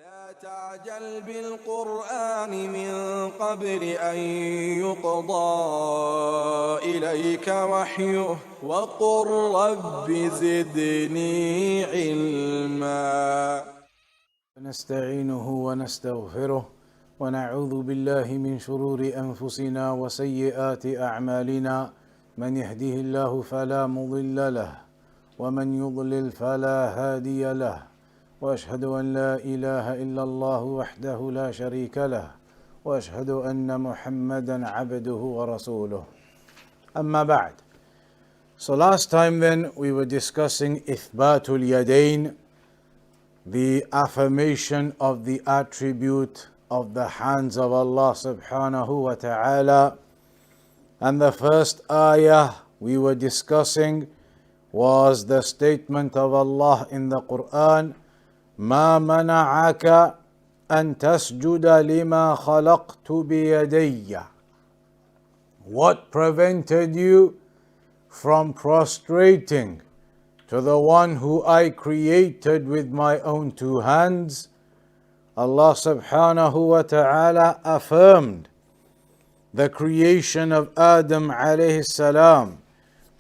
لا تعجل بالقرآن من قبل أن يقضى إليك وحيه وقل رب زدني علما. نستعينه ونستغفره ونعوذ بالله من شرور أنفسنا وسيئات أعمالنا، من يهده الله فلا مضل له ومن يضلل فلا هادي له، وأشهد أن لا إله إلا الله وحده لا شريك له، وأشهد أن محمدا عبده ورسوله. أما بعد. So last time then we were discussing إثبات اليدين, the affirmation of the attribute of the hands of Allah subhanahu wa ta'ala. And the first ayah we were discussing was the statement of Allah in the Quran, ما منعك أن تسجد لما خلقت بيدي. What prevented you from prostrating to the one who I created with my own two hands? Allah subhanahu wa ta'ala affirmed the creation of Adam alayhi salam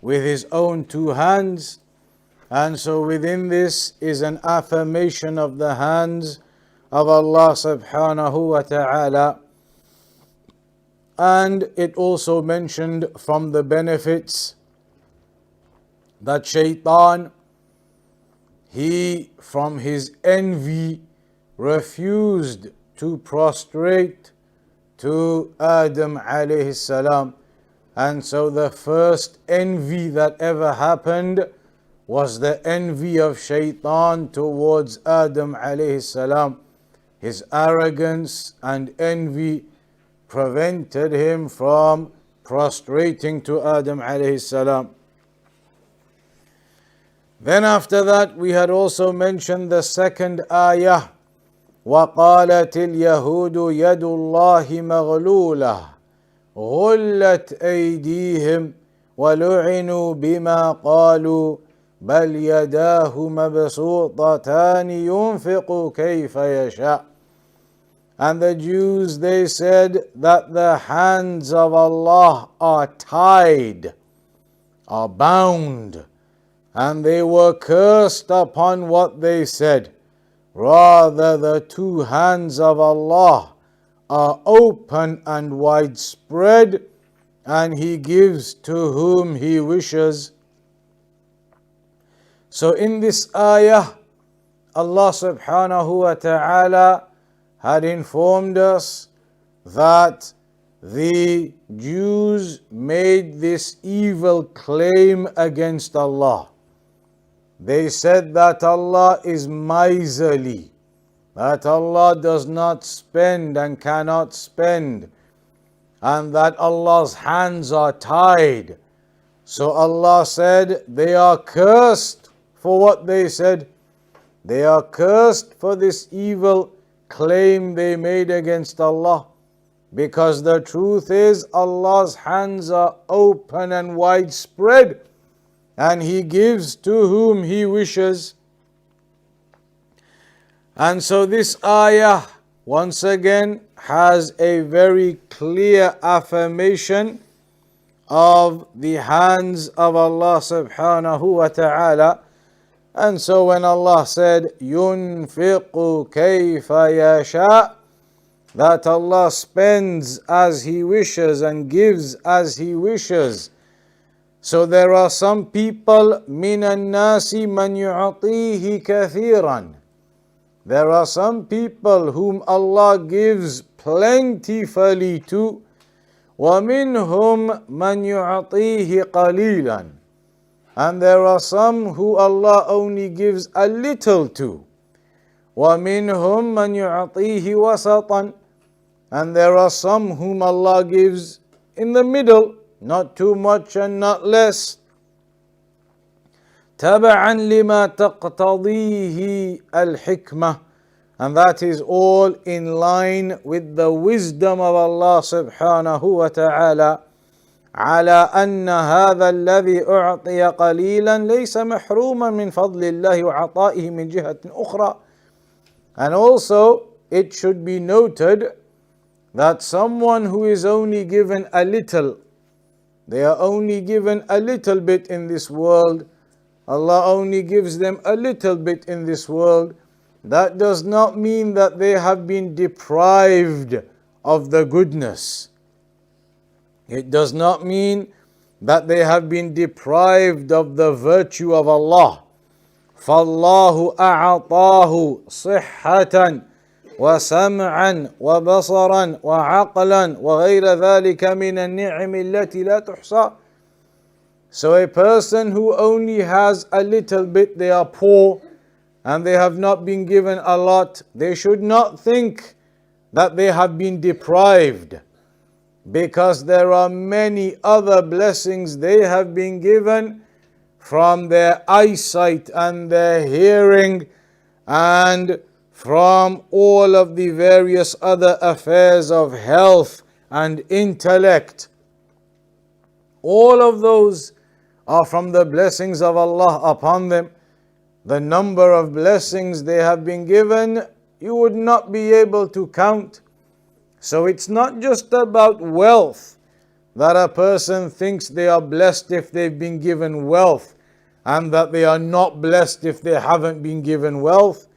with his own two hands, and so within this is an affirmation of the hands of Allah subhanahu wa ta'ala. And it also mentioned from the benefits that shaitan, he from his envy refused to prostrate to Adam alayhi salam. And so the first envy that ever happened was the envy of shaitan towards Adam alayhi salam. His arrogance and envy prevented him from prostrating to Adam alayhi salam. Then after that we had also mentioned the second ayah, وَقَالَتِ الْيَهُودُ يَدُ اللَّهِ مَغْلُولَةٌ غُلَّتْ أَيْدِيهِمْ وَلُعِنُوا بِمَا قَالُوا بَلْ يَدَاهُ مَبْسُوطَتَانِ يُنْفِقُ كَيْفَ يَشَاءُ. And the Jews, they said that the hands of Allah are tied, are bound, and they were cursed upon what they said. Rather, the two hands of Allah are open and widespread, and He gives to whom He wishes. So in this ayah, Allah subhanahu wa ta'ala had informed us that the Jews made this evil claim against Allah. They said that Allah is miserly, that Allah does not spend and cannot spend, and that Allah's hands are tied. So Allah said they are cursed for what they said. They are cursed for this evil claim they made against Allah, because the truth is Allah's hands are open and widespread, and He gives to whom He wishes. And so this ayah once again has a very clear affirmation of the hands of Allah subhanahu wa ta'ala. And so when Allah said, يُنْفِقُ كَيْفَ يَشَاءُ, that Allah spends as He wishes and gives as He wishes. So there are some people, مِنَ النَّاسِ مَنْ يُعْطِيهِ كَثِيرًا. There are some people whom Allah gives plentifully to. وَمِنْهُمْ مَنْ يُعْطِيهِ قَلِيلًا. And there are some who Allah only gives a little to. وَمِنْهُمْ مَنْ يُعْطِيهِ وَسَطًا. And there are some whom Allah gives in the middle, not too much and not less. تَبَعًا لِمَا تَقْتَضِيهِ الْحِكْمَةِ. And that is all in line with the wisdom of Allah subhanahu wa ta'ala. على أن هذا الذي أعطي قليلا ليس محروما من فضل الله وعطائه من جهة أخرى. And also, it should be noted that someone who is only given a little, they are only given a little bit in this world, Allah only gives them a little bit in this world, that does not mean that they have been deprived of the goodness. It does not mean that they have been deprived of the virtue of Allah. فَاللَّهُ أَعْطَاهُ صِحَّةً وَسَمْعًا وَبَصَرًا وَعَقْلًا وَغَيْرَ ذَلِكَ مِنَ النِّعَمِ الَّتِي لَا تُحْصَى. So a person who only has a little bit, they are poor and they have not been given a lot, they should not think that they have been deprived, because there are many other blessings they have been given from their eyesight and their hearing and from all of the various other affairs of health and intellect. All of those are from the blessings of Allah upon them. The number of blessings they have been given, you would not be able to count. So it's not just about wealth, that a person thinks they are blessed if they've been given wealth, and that they are not blessed if they haven't been given wealth.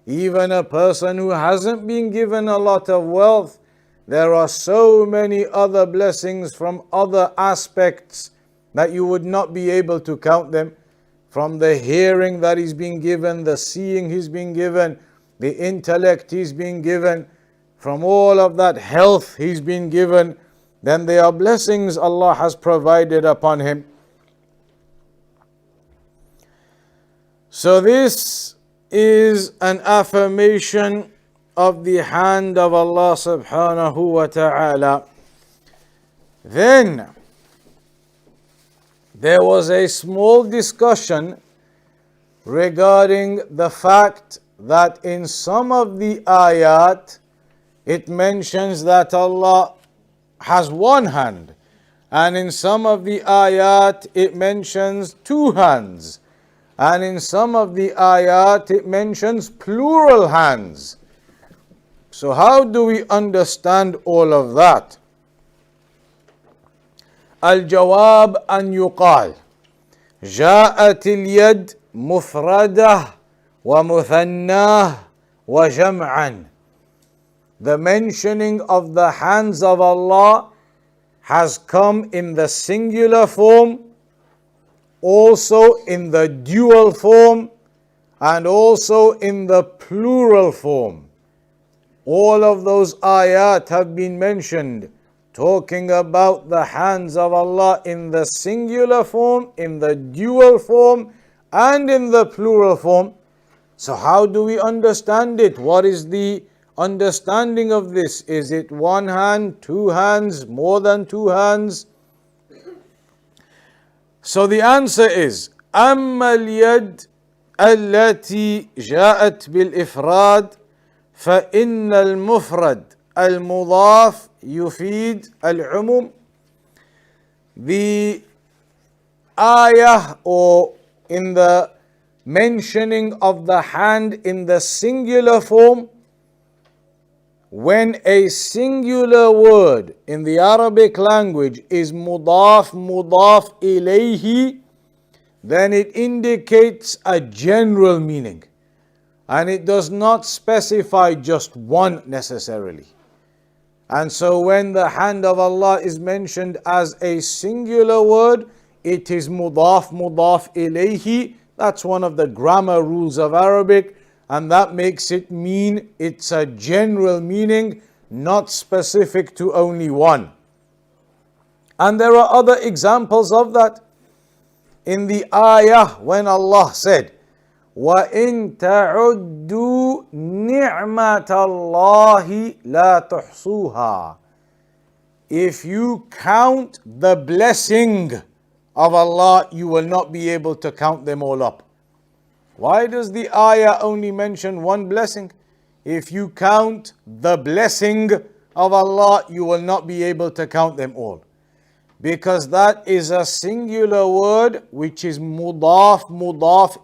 Even a person who hasn't been given a lot of wealth, there are so many other blessings from other aspects that you would not be able to count them. From the hearing that he's been given, the seeing he's been given, the intellect he's been given, from all of that health he's been given, then they are blessings Allah has provided upon him. So this is an affirmation of the hand of Allah subhanahu wa ta'ala. Then there was a small discussion regarding the fact that in some of the ayat it mentions that Allah has one hand, and in some of the ayat it mentions two hands, and in some of the ayat it mentions plural hands. So how do we understand all of that? الجواب أن يقال جاءت اليد مفردة ومثناه وجمعا. The mentioning of the hands of Allah has come in the singular form, also in the dual form, and also in the plural form. All of those ayat have been mentioned talking about the hands of Allah in the singular form, in the dual form, and in the plural form. So how do we understand it? What is the understanding of this? Is it one hand, two hands, more than two hands? So the answer is أما اليد التي جاءت بالإفراد فإن المفرد المضاف يفيد العموم. The ayah, or in the mentioning of the hand in the singular form, when a singular word in the Arabic language is mudaf ilayhi, then it indicates a general meaning, and it does not specify just one necessarily. And so when the hand of Allah is mentioned as a singular word, it is mudaf ilayhi. That's one of the grammar rules of Arabic, and that makes it mean it's a general meaning, not specific to only one. And there are other examples of that. In the ayah when Allah said, وَإِن تَعُدُّوا نِعْمَةَ اللَّهِ لَا تُحْصُوهَا. If you count the blessing of Allah, you will not be able to count them all up. Why does the ayah only mention one blessing? If you count the blessing of Allah, you will not be able to count them all. Because that is a singular word which is mudaf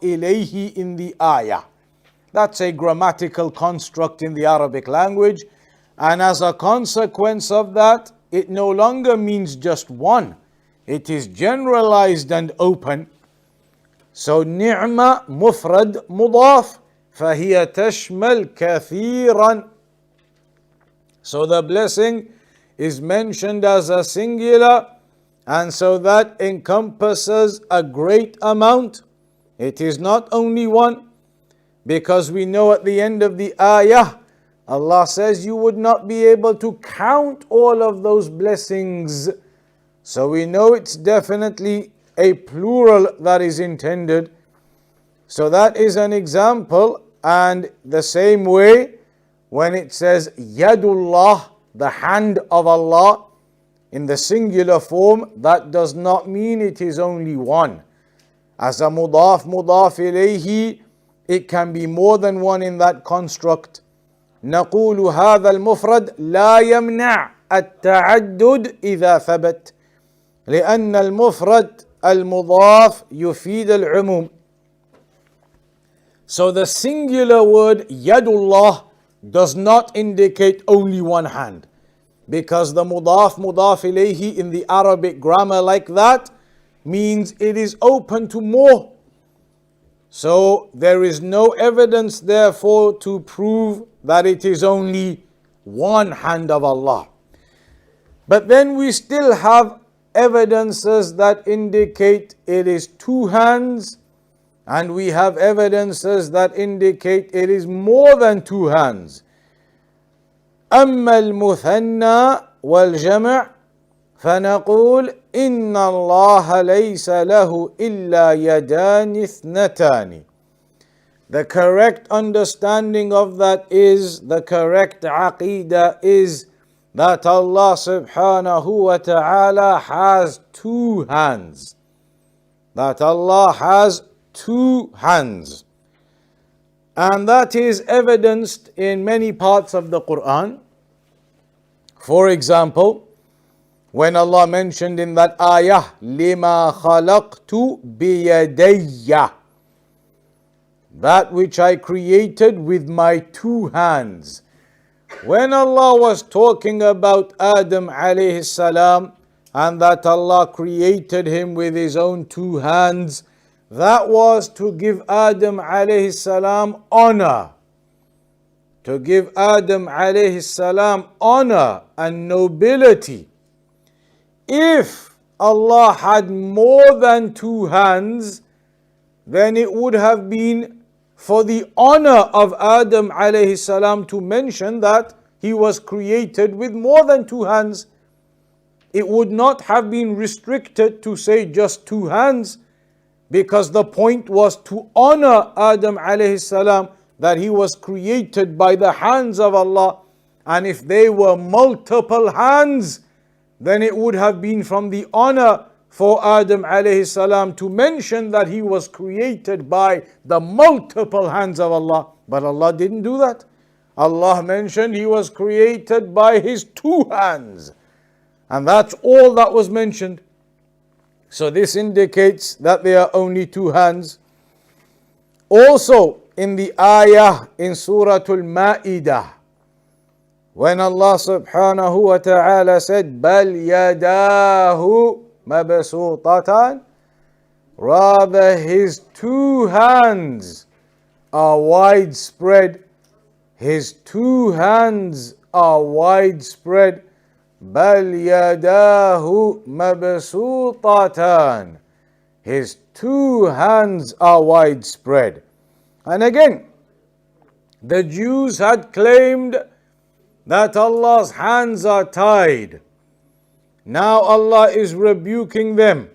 ilayhi in the ayah. That's a grammatical construct in the Arabic language. And as a consequence of that, it no longer means just one. It is generalized and open. So ni'ma mufrad mudaf, فهي تشمل كثيرا. So the blessing is mentioned as a singular, and so that encompasses a great amount. It is not only one, because we know at the end of the ayah, Allah says you would not be able to count all of those blessings. So we know it's definitely a plural that is intended. So that is an example. And the same way, when it says Yadullah, the hand of Allah, in the singular form, that does not mean it is only one. As a mudaf ilayhi, it can be more than one in that construct. نقول هذا المفرد لا يمنع التعدد إذا ثبت لأن المفرد المضاف يفيد العموم. So the singular word Yadullah does not indicate only one hand, because the mudaf ilayhi in the Arabic grammar like that means it is open to more. So there is no evidence therefore to prove that it is only one hand of Allah. But then we still have evidences that indicate it is two hands, and we have evidences that indicate it is more than two hands. أما المثنى والجمع فنقول إن الله ليس له إلا يدان اثنتان. The correct understanding of that is, the correct Aqeedah is that Allah subhanahu wa ta'ala has two hands. That Allah has two hands. And that is evidenced in many parts of the Quran. For example, when Allah mentioned in that ayah, لِمَا خَلَقْتُ بِيَدَيَّ, that which I created with my two hands. When Allah was talking about Adam alayhi salam, and that Allah created him with his own two hands, that was to give Adam alayhi salam honor. To give Adam alayhi salam honor and nobility. If Allah had more than two hands, then it would have been for the honor of Adam alayhi salam to mention that he was created with more than two hands. It would not have been restricted to say just two hands, because the point was to honor Adam alayhi salam, that he was created by the hands of Allah. And if they were multiple hands, then it would have been from the honor for Adam alayhi salam to mention that he was created by the multiple hands of Allah. But Allah didn't do that. Allah mentioned he was created by his two hands. And that's all that was mentioned. So this indicates that there are only two hands. Also in the ayah in Surah Al-Ma'idah, when Allah subhanahu wa ta'ala said, بَلْ يَدَاهُ مَبْسُوطَتَانِ, rather his two hands are widespread. His two hands are widespread. بَلْ يَدَاهُ مَبْسُوطَتَانِ, his two hands are widespread. And again, the Jews had claimed that Allah's hands are tied. Now Allah is rebuking them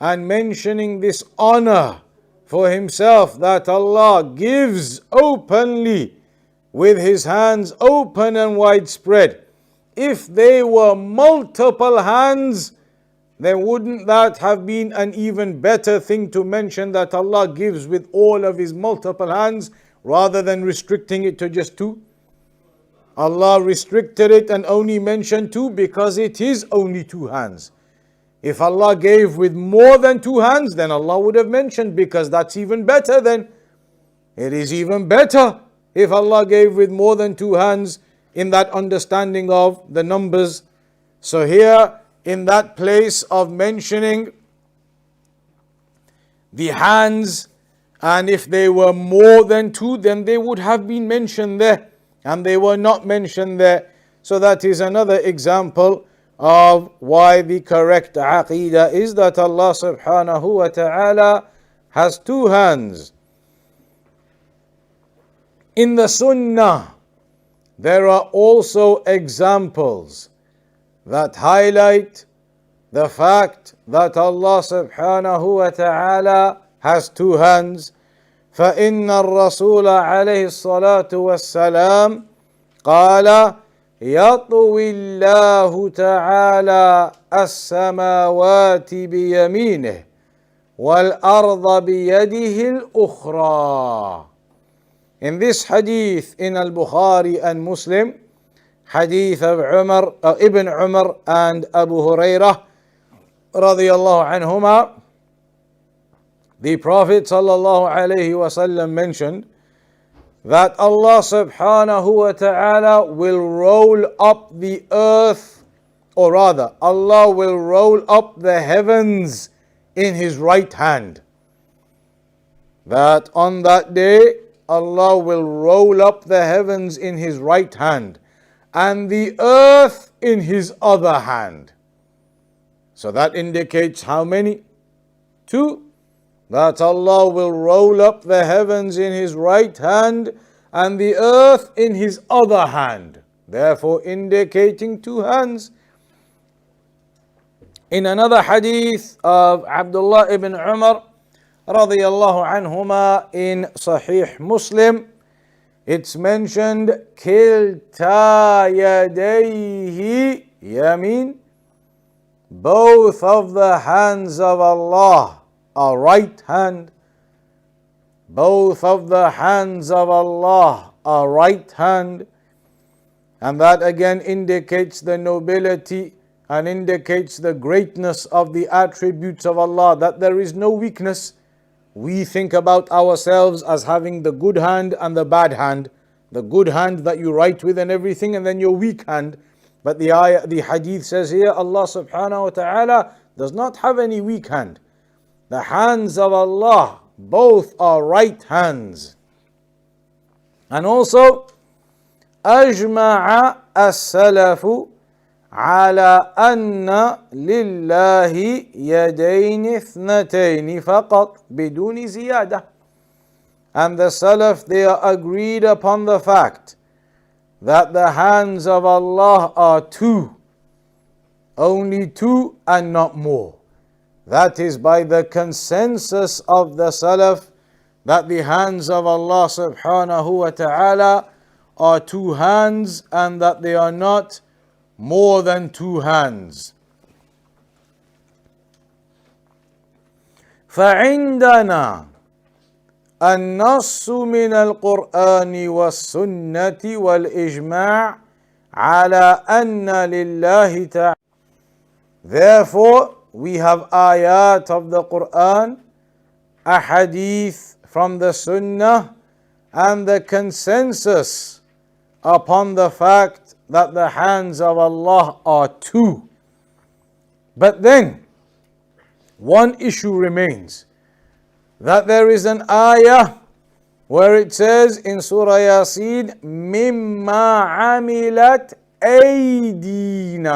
and mentioning this honor for himself that Allah gives openly with his hands open and widespread. If they were multiple hands, then wouldn't that have been an even better thing to mention, that Allah gives with all of his multiple hands, rather than restricting it to just two? Allah restricted it and only mentioned two because it is only two hands. If Allah gave with more than two hands, then Allah would have mentioned, because that's even better then. It is even better if Allah gave with more than two hands in that understanding of the numbers. So here in that place of mentioning the hands, and if they were more than two, then they would have been mentioned there, and they were not mentioned there. So that is another example of why the correct Aqeedah is that Allah subhanahu wa ta'ala has two hands. In the Sunnah, there are also examples that highlight the fact that Allah subhanahu wa ta'ala has two hands. فإن الرسول عليه الصلاة والسلام قال يطوي الله تعالى السماوات بيمينه والأرض بيده الأخرى. In this hadith in Al-Bukhari and Muslim, hadith of Ibn Umar and Abu Hurraira radiyallahu anhuma, the Prophet sallallahu alayhi wasallam mentioned that Allah subhanahu wa ta'ala will roll up the earth, or rather, Allah will roll up the heavens in His right hand. That on that day, Allah will roll up the heavens in His right hand and the earth in His other hand. So that indicates how many? Two. That Allah will roll up the heavens in His right hand and the earth in His other hand, therefore indicating two hands. In another hadith of Abdullah ibn Umar radiyallahu anhuma in Sahih Muslim, it's mentioned kilta yadayhi yamin, both of the hands of Allah are right hand. Both of the hands of Allah are right hand. And that again indicates the nobility and indicates the greatness of the attributes of Allah, that there is no weakness. We think about ourselves as having the good hand and the bad hand. The good hand that you write with and everything, and then your weak hand. But the hadith says here, Allah subhanahu wa ta'ala does not have any weak hand. The hands of Allah, both are right hands. And also, أجمع السلف على أن لله يدين اثنتين فقط بدون زيادة. And the Salaf, they are agreed upon the fact that the hands of Allah are two, only two and not more. That is by the consensus of the Salaf, that the hands of Allah subhanahu wa ta'ala are two hands and that they are not more than two hands. فعندنا النص من القرآن والسنة والإجماع على أن لله تعالى. Therefore, we have ayat of the Quran, a hadith from the Sunnah, and the consensus upon the fact that the hands of Allah are two. But then, one issue remains, that there is an ayah where it says in Surah Yasin, مِمَّا عَمِلَتْ أَيْدِينَا,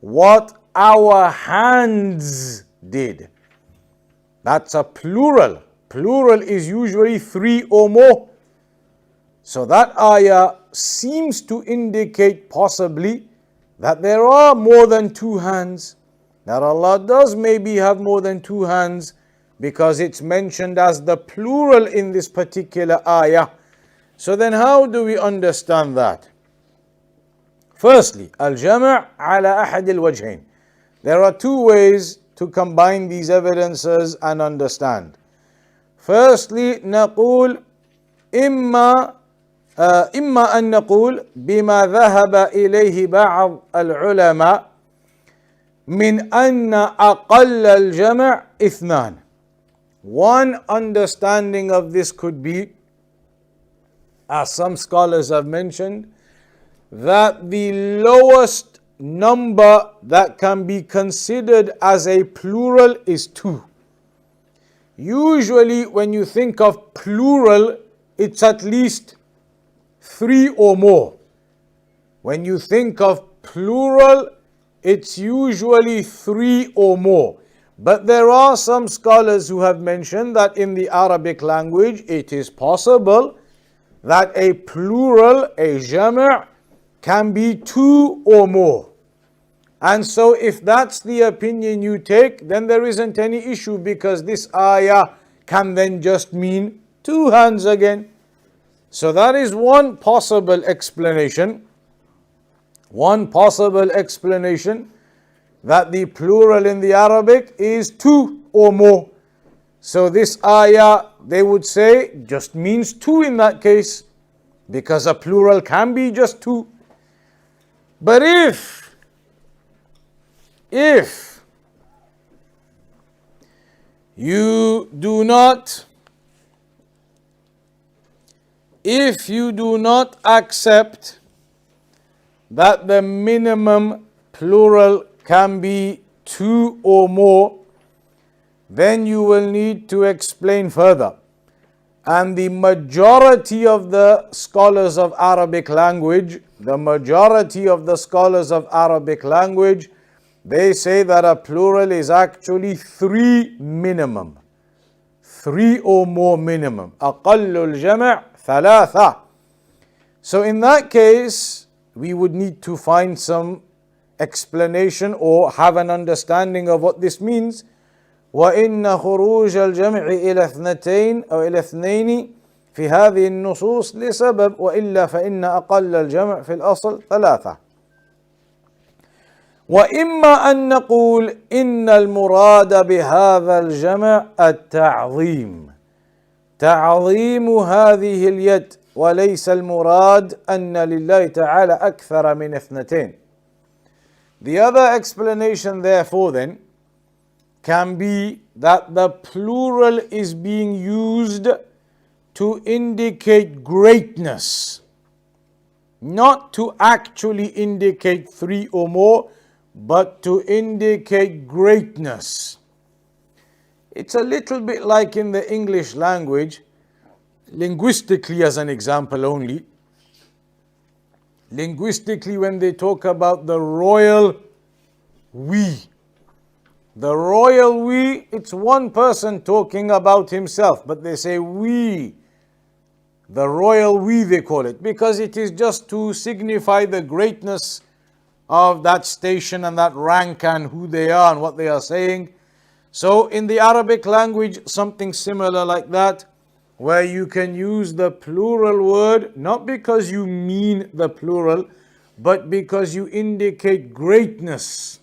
what our hands did. That's a plural. Plural is usually three or more. So that ayah seems to indicate possibly that there are more than two hands. That Allah does maybe have more than two hands, because it's mentioned as the plural in this particular ayah. So then how do we understand that? Firstly, al-jama' ala ahad al-wajhain. There are two ways to combine these evidences and understand. Firstly, نقول إما أن نقول بما ذهب إليه بعض العلماء من أن أقل الجمع اثنان. One understanding of this could be, as some scholars have mentioned, that the lowest number that can be considered as a plural is 2. Usually when you think of plural, it's at least 3 or more. When you think of plural, it's usually 3 or more. But there are some scholars who have mentioned that in the Arabic language it is possible that a plural, a jama', can be 2 or more. And so if that's the opinion you take, then there isn't any issue, because this ayah can then just mean 2 hands again. So that is one possible explanation. One possible explanation, that the plural in the Arabic is 2 or more. So this ayah, they would say, just means 2 in that case, because a plural can be just 2. But if you do not accept that the minimum plural can be 2 or more, then you will need to explain further. And the majority of the scholars of Arabic language, they say that a plural is actually 3 minimum. 3 or more minimum. أقل الجمع ثلاثة. So in that case, we would need to find some explanation or have an understanding of what this means. وإن خروج الجمع إلى اثنتين أو إلى اثنين في هذه النصوص لسبب، وإلا فإن أقل الجمع في الأصل 3. وإما أن نقول إن المراد بهذا الجمع التعظيم، تعظيم هذه اليد، وليس المراد أن لله تعالى أكثر من 2. The other explanation therefore then can be that the plural is being used to indicate greatness, not to actually indicate 3 or more, but to indicate greatness. It's a little bit like in the English language, linguistically as an example only. Linguistically, when they talk about the royal we, it's one person talking about himself, but they say we, the royal we they call it, because it is just to signify the greatness of that station and that rank and who they are and what they are saying. So in the Arabic language, something similar like that, where you can use the plural word, not because you mean the plural, but because you indicate greatness.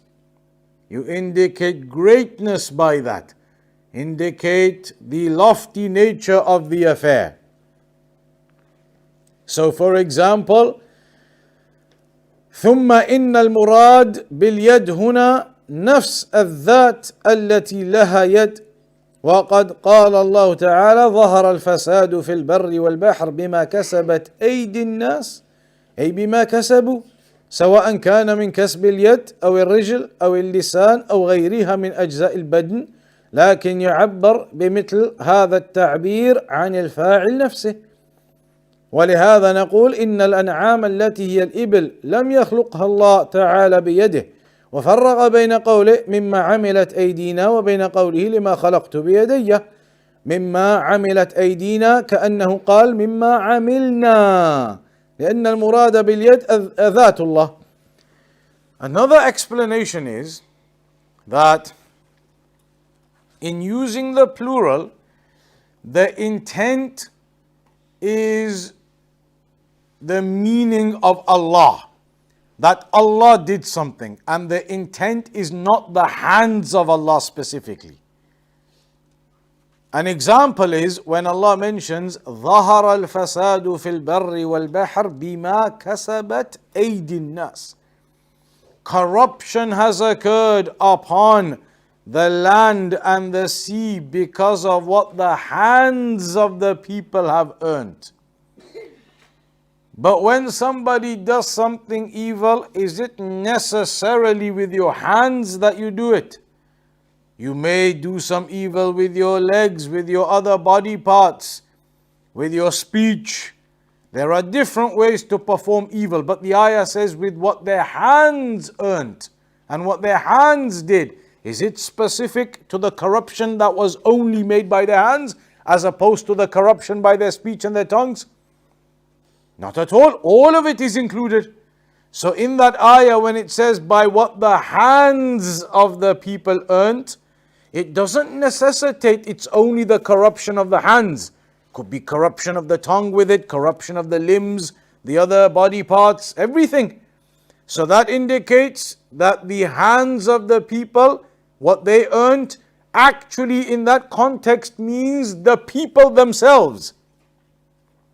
You indicate greatness by that. Indicate the lofty nature of the affair. So for example, ثم إن المراد باليد هنا نفس الذات التي لها يد، وقد قال الله تعالى ظهر الفساد في البر والبحر بما كسبت أيدي الناس، أي بما كسبوا، سواء كان من كسب اليد أو الرجل أو اللسان أو غيرها من أجزاء البدن، لكن يعبر بمثل هذا التعبير عن الفاعل نفسه. ولهذا نقول إن الأنعام التي هي الإبل لم يخلقها الله تعالى بيده، وفرق بين قوله مما عملت أيدينا وبين قوله لما خلقت بيدي. مما عملت أيدينا كأنه قال مما عملنا، لأن المراد باليد ذات الله. Another explanation is that in using the plural, the intent is the meaning of Allah, that Allah did something, and the intent is not the hands of Allah specifically. An example is when Allah mentions ظهر الفساد في البر والبحر بما كسبت أيدي الناس. Corruption has occurred upon the land and the sea because of what the hands of the people have earned. But when somebody does something evil, is it necessarily with your hands that you do it? You may do some evil with your legs, with your other body parts, with your speech. There are different ways to perform evil, but the ayah says with what their hands earned and what their hands did. Is it specific to the corruption that was only made by their hands as opposed to the corruption by their speech and their tongues? Not at all. All of it is included. So in that ayah, when it says by what the hands of the people earned, it doesn't necessitate it's only the corruption of the hands. Could be corruption of the tongue with it, corruption of the limbs, the other body parts, everything. So that indicates that the hands of the people, what they earned, actually in that context means the people themselves.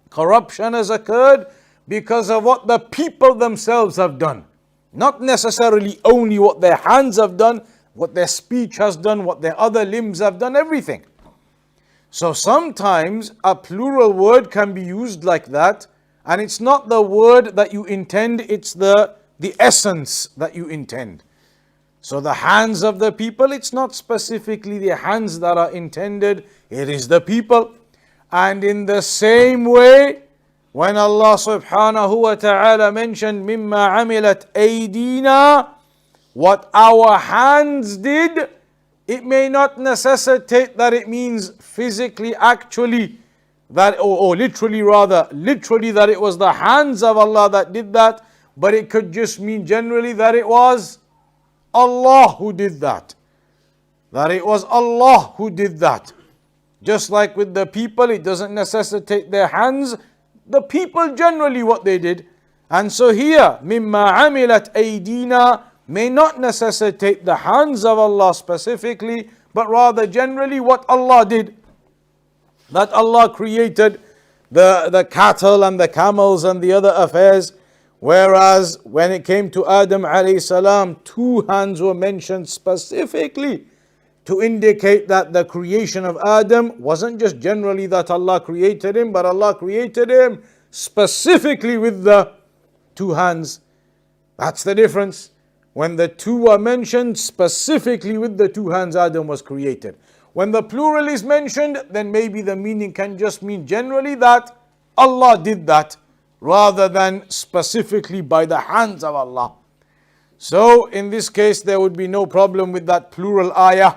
Corruption has occurred because of what the people themselves have done. Not necessarily only what their hands have done, what their speech has done, what their other limbs have done, everything. So sometimes a plural word can be used like that, and it's not the word that you intend, it's the essence that you intend. So the hands of the people, it's not specifically the hands that are intended, it is the people. And in the same way, when Allah subhanahu wa ta'ala mentioned مِمَّا عَمِلَتْ أَيْدِينَا, what our hands did, it may not necessitate that it means physically, actually, that or literally rather, literally that it was the hands of Allah that did that, but it could just mean generally that it was Allah who did that. That it was Allah who did that. Just like with the people, it doesn't necessitate their hands, the people generally what they did. And so here, مِمَّا عَمِلَتْ أَيْدِينَا may not necessitate the hands of Allah specifically, but rather generally what Allah did. That Allah created the cattle and the camels and the other affairs. Whereas when it came to Adam alayhi salam, 2 hands were mentioned specifically to indicate that the creation of Adam wasn't just generally that Allah created him, but Allah created him specifically with the 2 hands. That's the difference. When the 2 are mentioned, specifically with the 2 hands Adam was created. When the plural is mentioned, then maybe the meaning can just mean generally that Allah did that, rather than specifically by the hands of Allah. So in this case, there would be no problem with that plural ayah,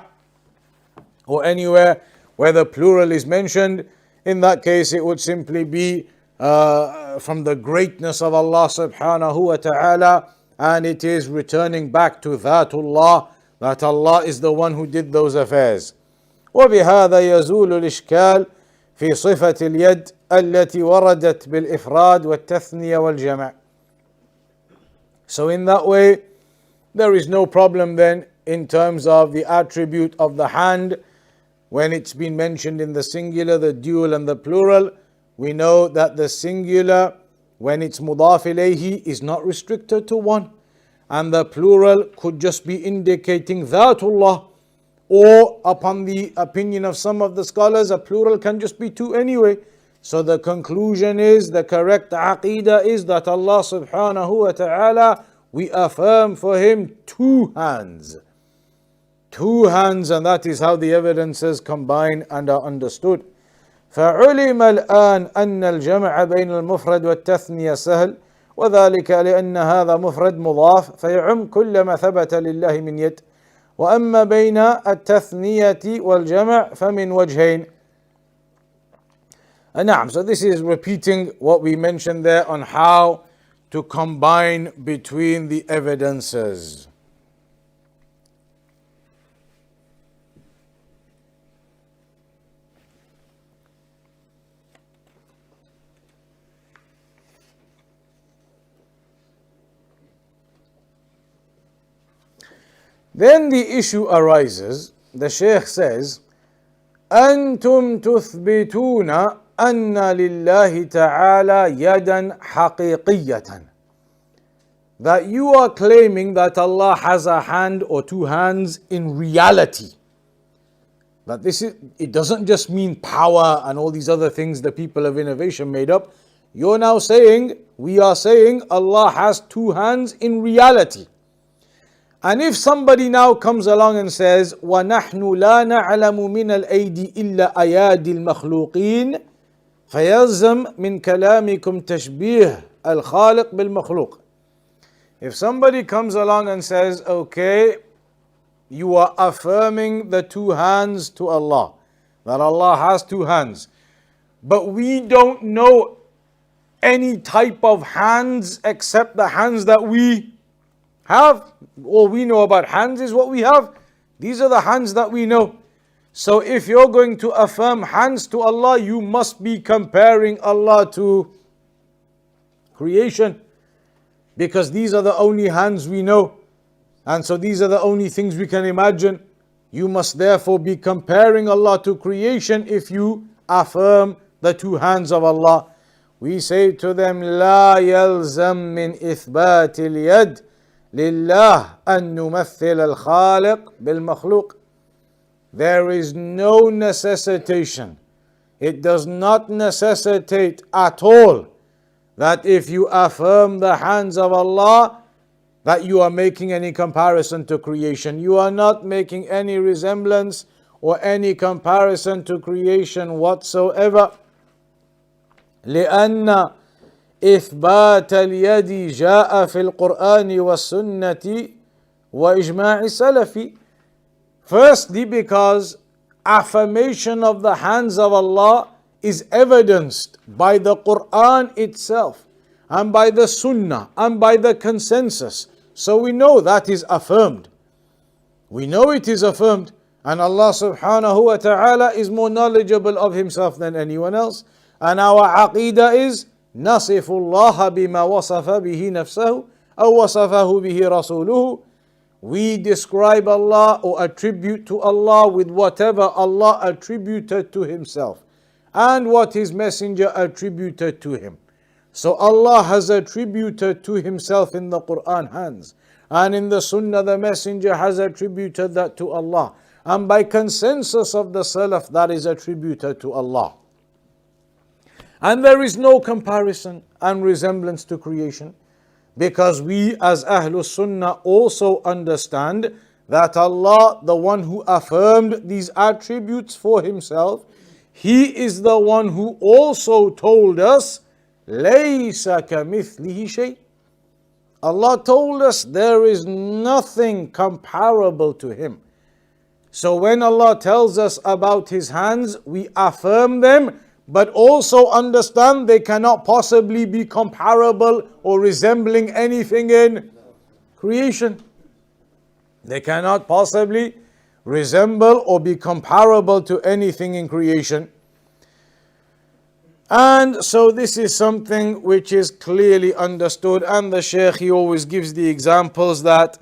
or anywhere where the plural is mentioned. In that case, it would simply be from the greatness of Allah subhanahu wa ta'ala, and it is returning back to Dhatullah, that Allah is the one who did those affairs. وبهذا يزول الإشكال في صفة اليد التي وردت بالإفراد والتثنية والجمع. So in that way, there is no problem then in terms of the attribute of the hand. When it's been mentioned in the singular, the dual and the plural, we know that the singular, when it's mudaf ilayhi, is not restricted to one. And the plural could just be indicating Dhatullah. Or upon the opinion of some of the scholars, a plural can just be 2 anyway. So the conclusion is, the correct Aqeedah is that Allah subhanahu wa ta'ala, we affirm for him 2 hands. 2 hands, and that is how the evidences combine and are understood. فعلم الآن أن الجمع بين المفرد والتثنية سهل وذلك لأن هذا مفرد مضاف فيعم كل ما ثبت لله من يد وأما بين التثنية والجمع فمن وجهين. نعم, so this is repeating what we mentioned there on how to combine between the evidences. Then the issue arises, the Shaykh says, أنتم تثبتون أن لله تعالى يدا حقيقية. that you are claiming that Allah has a hand or two hands in reality. That it doesn't just mean power and all these other things the people of innovation made up. You're now saying, we are saying Allah has two hands in reality. And if somebody now comes along and says, وَنَحْنُ لَا نَعْلَمُ مِنَ الْأَيْدِ إِلَّا أَيَادِ الْمَخْلُوقِينَ فَيَلْزَمْ مِنْ كَلَامِكُمْ تَشْبِيهُ الْخَالِقِ بِالْمَخْلُوقِ. If somebody comes along and says, okay, you are affirming the two hands to Allah, that Allah has two hands, but we don't know any type of hands except the hands that we have. All we know about hands is what we have. These are the hands that we know. So if you're going to affirm hands to Allah, you must be comparing Allah to creation, because these are the only hands we know, and so these are the only things we can imagine. You must therefore be comparing Allah to creation if you affirm the two hands of Allah. We say to them, لا يلزم من إثبات اليد لله أن نمثل الخالق بالمخلوق. There is no necessitation. It does not necessitate at all that if you affirm the hands of Allah, that you are making any comparison to creation. You are not making any resemblance or any comparison to creation whatsoever. لأن إثبات اليد جاء في القرآن والسنة وإجماع السلف. Firstly, because affirmation of the hands of Allah is evidenced by the Quran itself and by the Sunnah and by the consensus. So we know that is affirmed. We know it is affirmed, and Allah subhanahu wa ta'ala is more knowledgeable of Himself than anyone else. And our Aqeedah is نصف الله بما وصف به نفسه أو وصفه به رسوله. We describe Allah or attribute to Allah with whatever Allah attributed to Himself and what His Messenger attributed to Him. So Allah has attributed to Himself in the Quran hands, and in the Sunnah the Messenger has attributed that to Allah, and by consensus of the Salaf that is attributed to Allah. And there is no comparison and resemblance to creation, because we as Ahlus Sunnah also understand that Allah, the one who affirmed these attributes for Himself, He is the one who also told us, لَيْسَ كَمِثْلِهِ شَيْءٍ. Allah told us there is nothing comparable to Him. So when Allah tells us about His hands, we affirm them, but also understand they cannot possibly be comparable or resembling anything in creation. They cannot possibly resemble or be comparable to anything in creation. And so this is something which is clearly understood, and the Shaykh, he always gives the examples that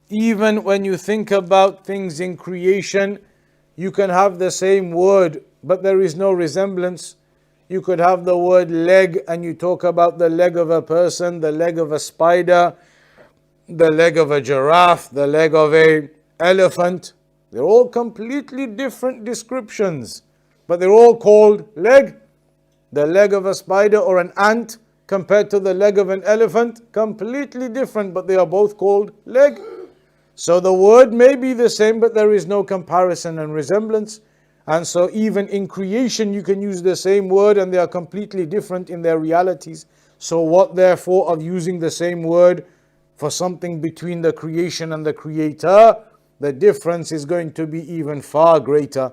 even when you think about things in creation, you can have the same word, but there is no resemblance. You could have the word leg, and you talk about the leg of a person, the leg of a spider, the leg of a giraffe, the leg of an elephant. They're all completely different descriptions, but they're all called leg. The leg of a spider or an ant compared to the leg of an elephant, completely different, but they are both called leg. So the word may be the same, but there is no comparison and resemblance. And so even in creation you can use the same word and they are completely different in their realities. So what therefore of using the same word for something between the creation and the creator? The difference is going to be even far greater.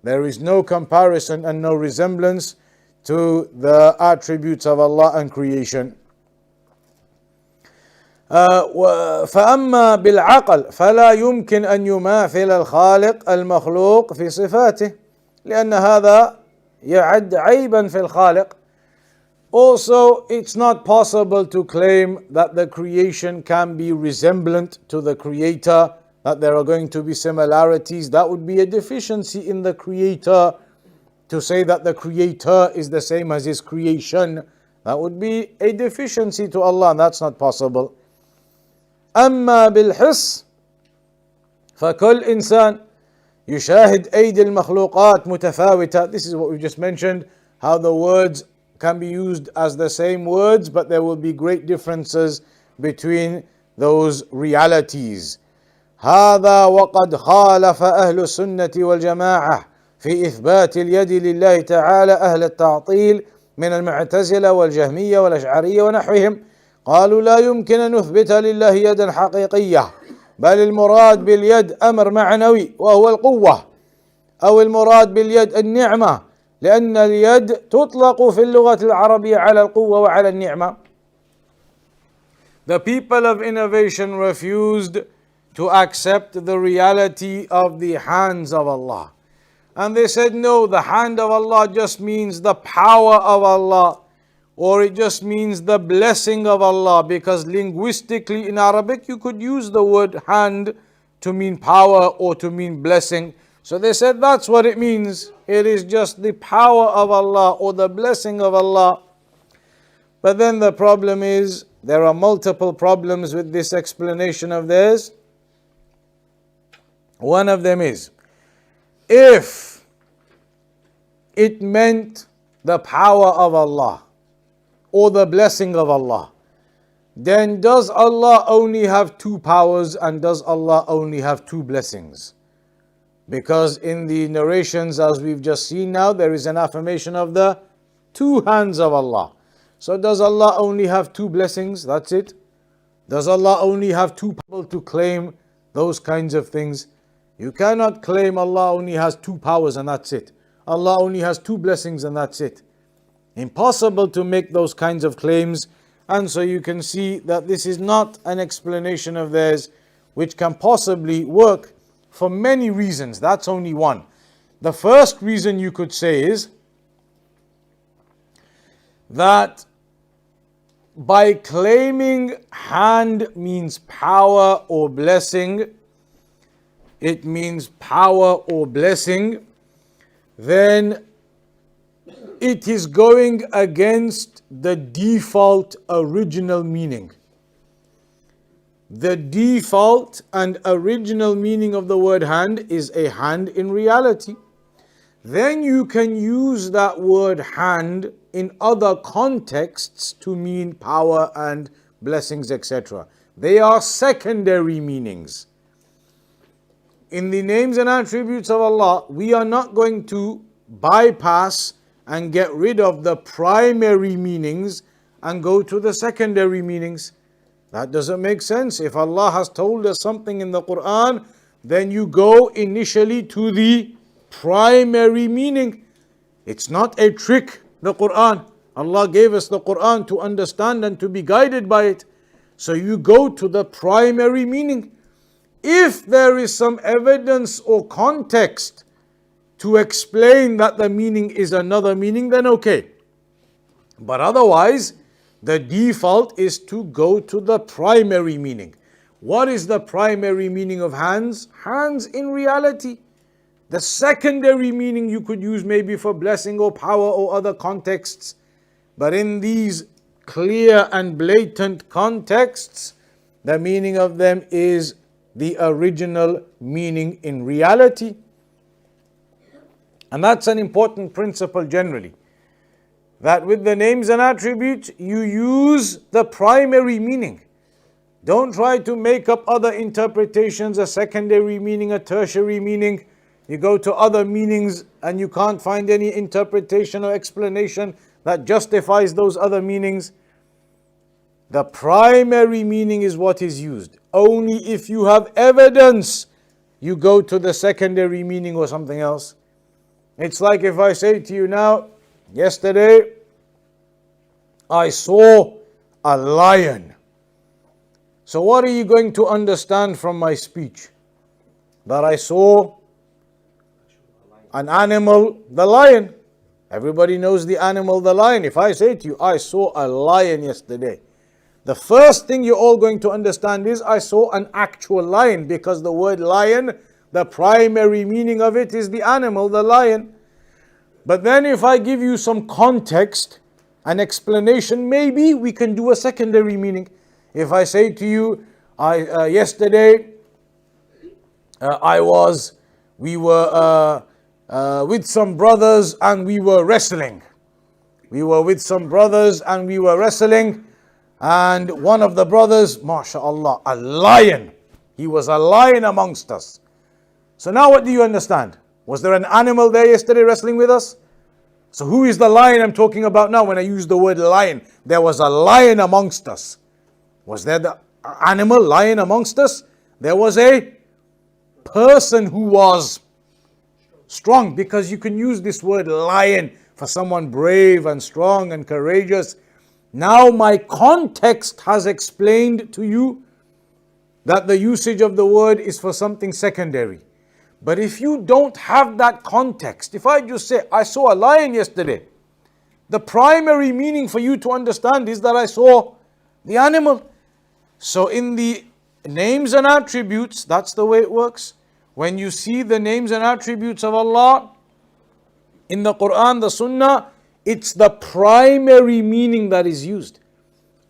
There is no comparison and no resemblance to the attributes of Allah and creation. فأما بالعقل فلا يمكن أن يماثل الخالق المخلوق في صفاته لأن هذا يعد عيبا في الخالق. Also, it's not possible to claim that the creation can be resemblant to the creator, that there are going to be similarities. That would be a deficiency in the creator. To say that the creator is the same as his creation, that would be a deficiency to Allah, and that's not possible. أما بالحس فكل إنسان يشاهد أيدي المخلوقات متفاوتة. This is what we just mentioned, how the words can be used as the same words, but there will be great differences between those realities. هذا وقد خالف أهل السنة والجماعة في إثبات اليد لله تعالى أهل التعطيل من المعتزلة والجهمية والأشعرية ونحوهم. قالوا لا يمكن أن نثبت لله يدا حقيقية، بل المراد باليد أمر معنوي وهو القوة، أو المراد باليد النعمة، لأن اليد تطلق في اللغة العربية على القوة وعلى النعمة. The people of innovation refused to accept the reality of the hands of Allah. And they said, no, the hand of Allah just means the power of Allah, or it just means the blessing of Allah, because linguistically in Arabic you could use the word hand to mean power or to mean blessing. So they said that's what it means. It is just the power of Allah or the blessing of Allah. But then the problem is, there are multiple problems with this explanation of theirs. One of them is, if it meant the power of Allah or the blessing of Allah, then does Allah only have two powers and does Allah only have two blessings? Because in the narrations, as we've just seen now, there is an affirmation of the two hands of Allah. So does Allah only have two blessings? That's it? Does Allah only have two people to claim those kinds of things? You cannot claim Allah only has two powers and that's it. Allah only has two blessings and that's it. Impossible to make those kinds of claims. And so you can see that this is not an explanation of theirs which can possibly work for many reasons. That's only one. The first reason you could say is that by claiming hand means power or blessing, it means power or blessing, then it is going against the default original meaning. The default and original meaning of the word hand is a hand in reality. Then you can use that word hand in other contexts to mean power and blessings, etc. They are secondary meanings. In the names and attributes of Allah, we are not going to bypass and get rid of the primary meanings and go to the secondary meanings. That doesn't make sense. If Allah has told us something in the Quran, then you go initially to the primary meaning. It's not a trick, the Quran. Allah gave us the Quran to understand and to be guided by it. So you go to the primary meaning. If there is some evidence or context to explain that the meaning is another meaning, then okay. But otherwise, the default is to go to the primary meaning. What is the primary meaning of hands? Hands in reality. The secondary meaning you could use maybe for blessing or power or other contexts. But in these clear and blatant contexts, the meaning of them is the original meaning in reality. And that's an important principle generally. That with the names and attributes, you use the primary meaning. Don't try to make up other interpretations, a secondary meaning, a tertiary meaning. You go to other meanings and you can't find any interpretation or explanation that justifies those other meanings. The primary meaning is what is used. Only if you have evidence, you go to the secondary meaning or something else. It's like if I say to you now, yesterday I saw a lion. So what are you going to understand from my speech? That I saw an animal, the lion. Everybody knows the animal, the lion. If I say to you, I saw a lion yesterday, the first thing you're all going to understand is I saw an actual lion, because the word lion, the primary meaning of it is the animal, the lion. But then if I give you some context, an explanation, maybe we can do a secondary meaning. If I say to you, Yesterday, we were with some brothers and we were wrestling. And one of the brothers, mashallah, a lion. He was a lion amongst us. So now what do you understand? Was there an animal there yesterday wrestling with us? So who is the lion I'm talking about now when I use the word lion? There was a lion amongst us. Was there the animal lion amongst us? There was a person who was strong, because you can use this word lion for someone brave and strong and courageous. Now my context has explained to you that the usage of the word is for something secondary. But if you don't have that context, if I just say, I saw a lion yesterday, the primary meaning for you to understand is that I saw the animal. So in the names and attributes, that's the way it works. When you see the names and attributes of Allah in the Quran, the Sunnah, it's the primary meaning that is used.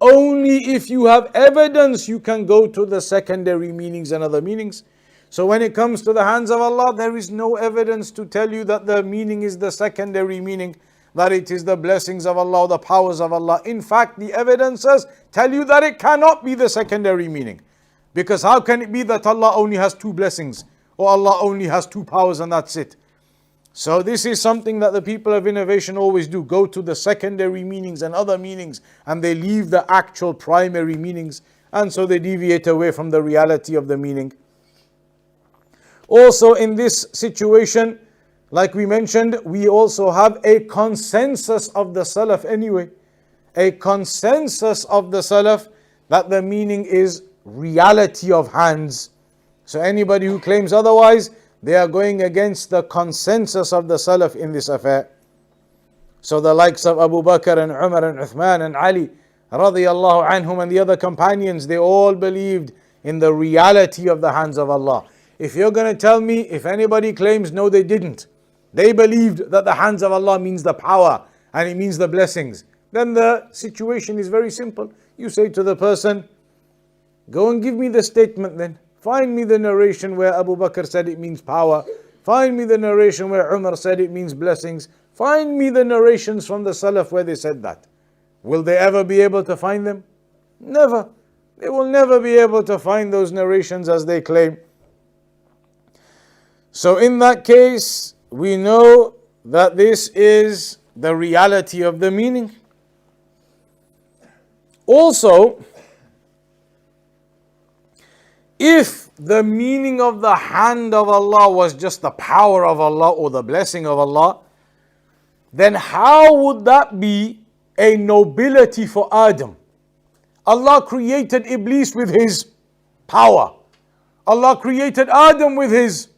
Only if you have evidence you can go to the secondary meanings and other meanings. So when it comes to the hands of Allah, there is no evidence to tell you that the meaning is the secondary meaning, that it is the blessings of Allah or the powers of Allah. In fact, the evidences tell you that it cannot be the secondary meaning. Because how can it be that Allah only has two blessings, or Allah only has two powers and that's it? So this is something that the people of innovation always do. Go to the secondary meanings and other meanings, and they leave the actual primary meanings, and so they deviate away from the reality of the meaning. Also in this situation, like we mentioned, we also have a consensus of the Salaf anyway. A consensus of the Salaf that the meaning is reality of hands. So anybody who claims otherwise, they are going against the consensus of the Salaf in this affair. So the likes of Abu Bakr and Umar and Uthman and Ali radiyallahu anhum and the other companions, they all believed in the reality of the hands of Allah. If you're going to tell me, if anybody claims no they didn't, they believed that the hands of Allah means the power and it means the blessings, then the situation is very simple. You say to the person, go and give me the statement then. Find me the narration where Abu Bakr said it means power. Find me the narration where Umar said it means blessings. Find me the narrations from the Salaf where they said that. Will they ever be able to find them? Never. They will never be able to find those narrations as they claim. So in that case, we know that this is the reality of the meaning. Also, if the meaning of the hand of Allah was just the power of Allah or the blessing of Allah, then how would that be a nobility for Adam? Allah created Iblis with his power. Allah created Adam with his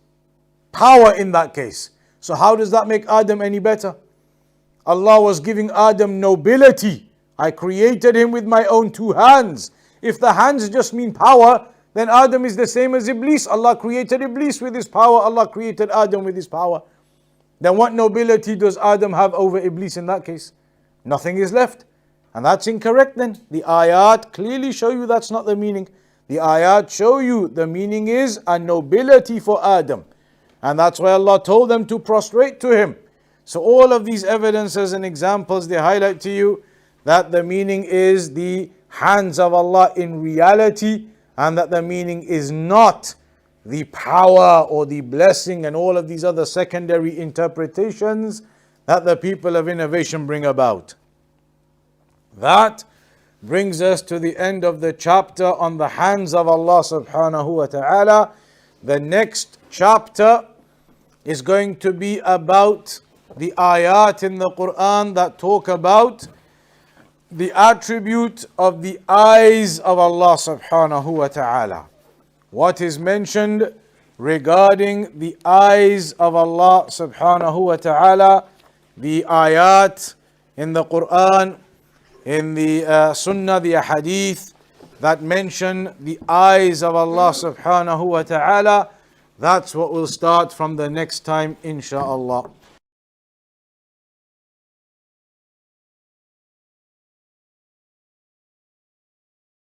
power in that case. So how does that make Adam any better? Allah was giving Adam nobility. I created him with my own two hands. If the hands just mean power, then Adam is the same as Iblis. Allah created Iblis with his power. Allah created Adam with his power. Then what nobility does Adam have over Iblis in that case? Nothing is left. And that's incorrect then. The ayat clearly show you that's not the meaning. The ayat show you the meaning is a nobility for Adam. And that's why Allah told them to prostrate to him. So all of these evidences and examples, they highlight to you that the meaning is the hands of Allah in reality, and that the meaning is not the power or the blessing and all of these other secondary interpretations that the people of innovation bring about. That brings us to the end of the chapter on the hands of Allah subhanahu wa ta'ala. The next chapter is going to be about the ayat in the Quran that talk about the attribute of the eyes of Allah subhanahu wa ta'ala. What is mentioned regarding the eyes of Allah subhanahu wa ta'ala, the ayat in the Quran, in the Sunnah, the Hadith that mention the eyes of Allah subhanahu wa ta'ala. That's what we'll start from the next time, insha'Allah.